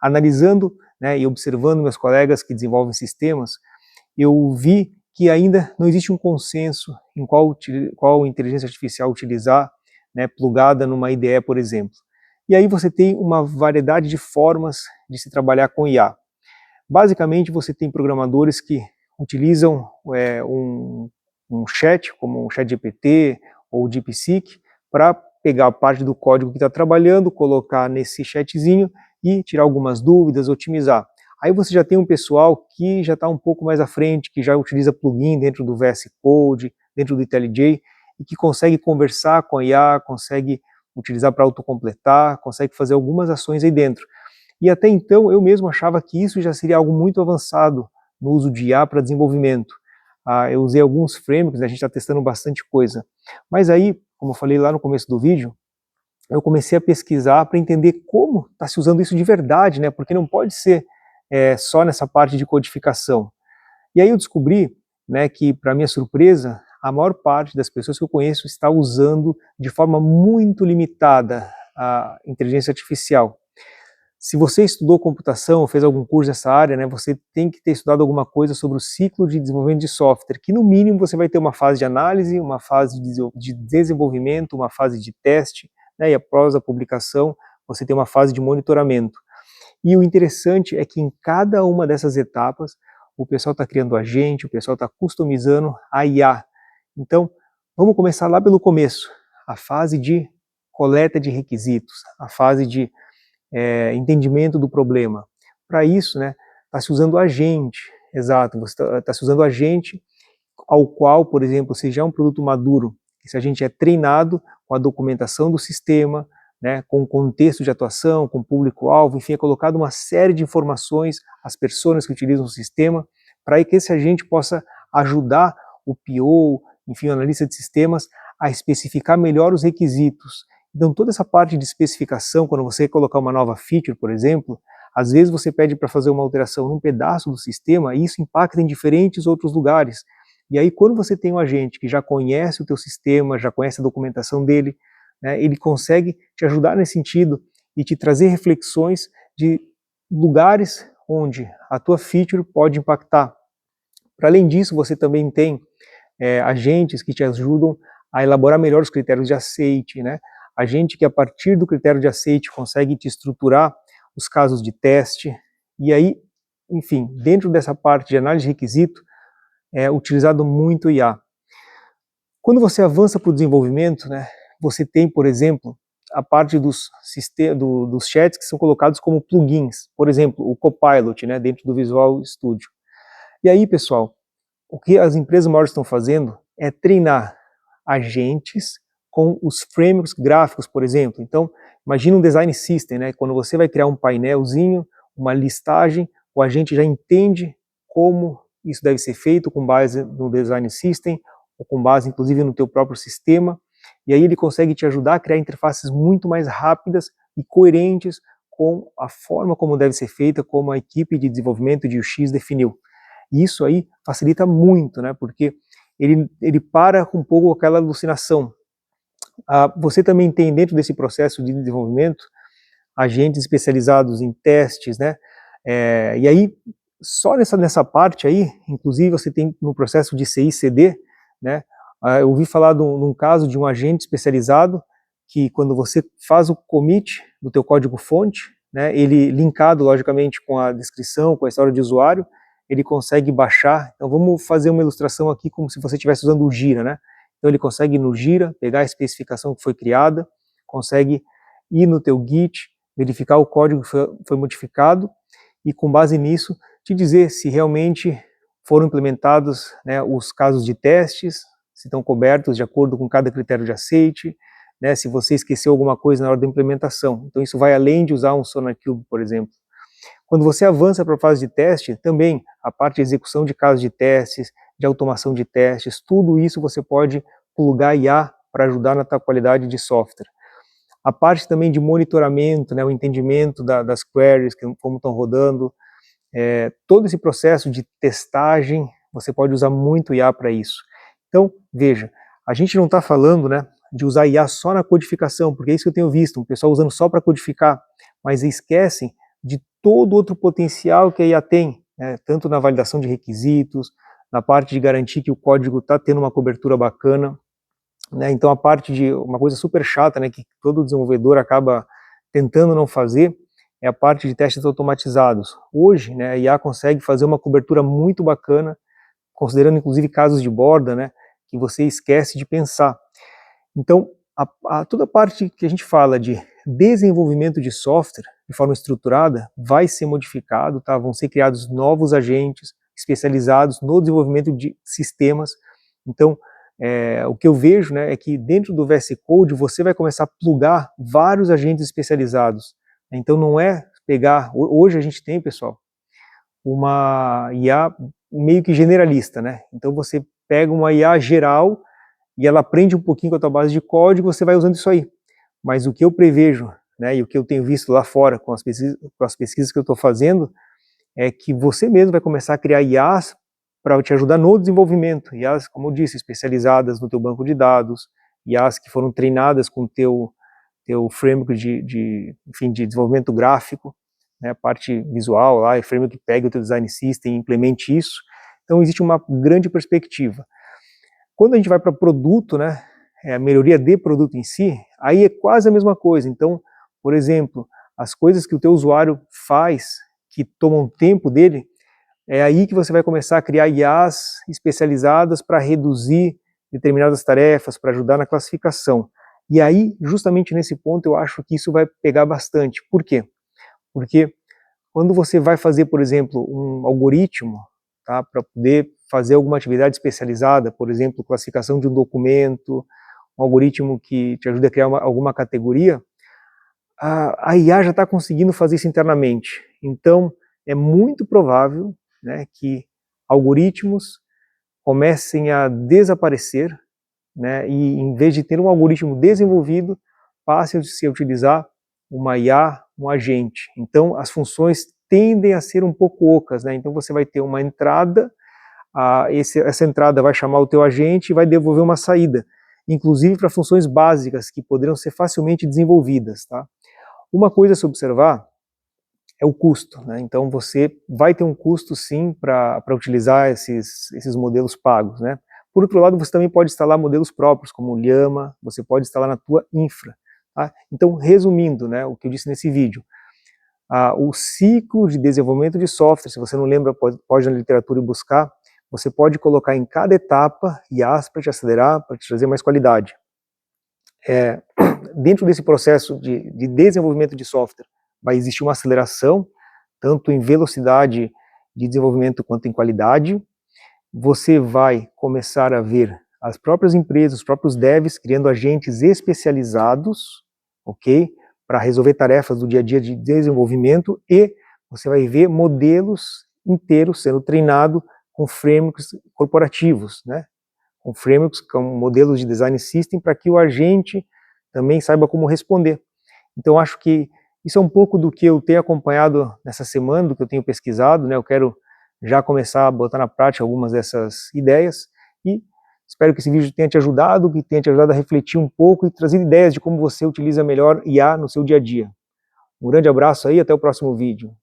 analisando, né, e observando meus colegas que desenvolvem sistemas, eu vi que ainda não existe um consenso em qual inteligência artificial utilizar, né, plugada numa IDE, por exemplo. E aí você tem uma variedade de formas de se trabalhar com IA. Basicamente, você tem programadores que utilizam um chat, como o ChatGPT ou o DeepSeek, para pegar a parte do código que está trabalhando, colocar nesse chatzinho e tirar algumas dúvidas, otimizar. Aí você já tem um pessoal que já está um pouco mais à frente, que já utiliza plugin dentro do VS Code, dentro do IntelliJ, e que consegue conversar com a IA, consegue utilizar para autocompletar, consegue fazer algumas ações aí dentro. E até então eu mesmo achava que isso já seria algo muito avançado no uso de IA para desenvolvimento. Eu usei alguns frameworks, a gente está testando bastante coisa. Mas aí, como eu falei lá no começo do vídeo, eu comecei a pesquisar para entender como está se usando isso de verdade, né? Porque não pode ser só nessa parte de codificação. E aí eu descobri, né, que, para minha surpresa, a maior parte das pessoas que eu conheço está usando de forma muito limitada a inteligência artificial. Se você estudou computação, fez algum curso nessa área, né, você tem que ter estudado alguma coisa sobre o ciclo de desenvolvimento de software, que no mínimo você vai ter uma fase de análise, uma fase de desenvolvimento, uma fase de teste, né, e após a publicação você tem uma fase de monitoramento. E o interessante é que em cada uma dessas etapas o pessoal está criando agente, o pessoal está customizando a IA. Então, vamos começar lá pelo começo, a fase de coleta de requisitos, a fase de entendimento do problema. Para isso, né, está se usando agente, exato, você está se usando agente ao qual, por exemplo, se já é um produto maduro, se a gente é treinado com a documentação do sistema, né, com o contexto de atuação, com o público-alvo, enfim, é colocado uma série de informações às pessoas que utilizam o sistema, para que esse agente possa ajudar o PO, enfim, o analista de sistemas, a especificar melhor os requisitos. Então, toda essa parte de especificação, quando você colocar uma nova feature, por exemplo, às vezes você pede para fazer uma alteração num pedaço do sistema e isso impacta em diferentes outros lugares. E aí, quando você tem um agente que já conhece o teu sistema, já conhece a documentação dele, né, ele consegue te ajudar nesse sentido e te trazer reflexões de lugares onde a tua feature pode impactar. Para além disso, você também tem agentes que te ajudam a elaborar melhor os critérios de aceite, né? Agente que a partir do critério de aceite consegue te estruturar os casos de teste, e aí, enfim, dentro dessa parte de análise de requisito, é utilizado muito IA. Quando você avança para o desenvolvimento, né, você tem, por exemplo, a parte dos chats que são colocados como plugins, por exemplo, o Copilot, né, dentro do Visual Studio. E aí, pessoal, o que as empresas maiores estão fazendo é treinar agentes com os frameworks gráficos, por exemplo. Então, imagina um design system, né? Quando você vai criar um painelzinho, uma listagem, o agente já entende como isso deve ser feito com base no design system, ou com base, inclusive, no teu próprio sistema, e aí ele consegue te ajudar a criar interfaces muito mais rápidas e coerentes com a forma como deve ser feita, como a equipe de desenvolvimento de UX definiu. E isso aí facilita muito, né? Porque ele para um pouco aquela alucinação. Você também tem dentro desse processo de desenvolvimento agentes especializados em testes, né? E aí, só nessa parte aí, inclusive você tem no processo de CI/CD, né? Eu ouvi falar num caso de um agente especializado que quando você faz o commit do teu código-fonte, né, ele linkado logicamente com a descrição, com a história de usuário, ele consegue baixar. Então vamos fazer uma ilustração aqui como se você estivesse usando o Gira, né? Então ele consegue ir no Gira, pegar a especificação que foi criada, consegue ir no teu Git, verificar o código que foi modificado e com base nisso te dizer se realmente foram implementados, né, os casos de testes, se estão cobertos de acordo com cada critério de aceite, né, se você esqueceu alguma coisa na hora da implementação. Então isso vai além de usar um SonarQube, por exemplo. Quando você avança para a fase de teste, também a parte de execução de casos de testes, de automação de testes, tudo isso você pode plugar IA para ajudar na tua qualidade de software. A parte também de monitoramento, né, o entendimento das queries, como estão rodando, todo esse processo de testagem, você pode usar muito IA para isso. Então, veja, a gente não está falando, né, de usar IA só na codificação, porque é isso que eu tenho visto, o pessoal usando só para codificar, mas esquecem de todo outro potencial que a IA tem, né, tanto na validação de requisitos, na parte de garantir que o código está tendo uma cobertura bacana, né, então a parte de uma coisa super chata, né, que todo desenvolvedor acaba tentando não fazer, é a parte de testes automatizados. Hoje, né, a IA consegue fazer uma cobertura muito bacana, considerando inclusive casos de borda, né, que você esquece de pensar. Então, toda a parte que a gente fala de desenvolvimento de software de forma estruturada vai ser modificado, tá? Vão ser criados novos agentes especializados no desenvolvimento de sistemas. Então, o que eu vejo, né, é que dentro do VS Code você vai começar a plugar vários agentes especializados. Então não é pegar, hoje a gente tem, pessoal, uma IA meio que generalista, né? Então você pega uma IA geral e ela aprende um pouquinho com a tua base de código, você vai usando isso aí. Mas o que eu prevejo, né, e o que eu tenho visto lá fora com as pesquisas que eu estou fazendo, é que você mesmo vai começar a criar IAs para te ajudar no desenvolvimento. IAs, como eu disse, especializadas no teu banco de dados, IAs que foram treinadas com o teu framework de desenvolvimento gráfico, né, a parte visual lá, e framework que pega o teu design system e implemente isso. Então existe uma grande perspectiva. Quando a gente vai para produto, né, a melhoria de produto em si, aí é quase a mesma coisa. Então, por exemplo, as coisas que o teu usuário faz, que tomam tempo dele, é aí que você vai começar a criar IAs especializadas para reduzir determinadas tarefas, para ajudar na classificação. E aí, justamente nesse ponto, eu acho que isso vai pegar bastante. Por quê? Porque quando você vai fazer, por exemplo, um algoritmo, tá, para poder fazer alguma atividade especializada, por exemplo, classificação de um documento, um algoritmo que te ajuda a criar alguma categoria, a IA já está conseguindo fazer isso internamente. Então, é muito provável, né, que algoritmos comecem a desaparecer, né, e em vez de ter um algoritmo desenvolvido, passe a se utilizar uma IA, um agente. Então, as funções tendem a ser um pouco ocas, né? Então, você vai ter uma entrada, essa entrada vai chamar o teu agente e vai devolver uma saída, inclusive para funções básicas que poderiam ser facilmente desenvolvidas, tá? Uma coisa a se observar é o custo, né? Então você vai ter um custo sim para utilizar esses modelos pagos, né? Por outro lado, você também pode instalar modelos próprios, como o Llama, você pode instalar na tua infra, tá? Então, resumindo, né, o que eu disse nesse vídeo, o ciclo de desenvolvimento de software, se você não lembra, pode ir na literatura e buscar, você pode colocar em cada etapa IAs para te acelerar, para te trazer mais qualidade. Dentro desse processo de desenvolvimento de software, vai existir uma aceleração, tanto em velocidade de desenvolvimento quanto em qualidade. Você vai começar a ver as próprias empresas, os próprios devs criando agentes especializados, ok? Para resolver tarefas do dia a dia de desenvolvimento, e você vai ver modelos inteiros sendo treinados com frameworks corporativos, né? Com frameworks, com modelos de design system, para que o agente também saiba como responder. Então acho que isso é um pouco do que eu tenho acompanhado nessa semana, do que eu tenho pesquisado, né? Eu quero já começar a botar na prática algumas dessas ideias e espero que esse vídeo tenha te ajudado, que tenha te ajudado a refletir um pouco e trazer ideias de como você utiliza melhor IA no seu dia a dia. Um grande abraço aí, até o próximo vídeo.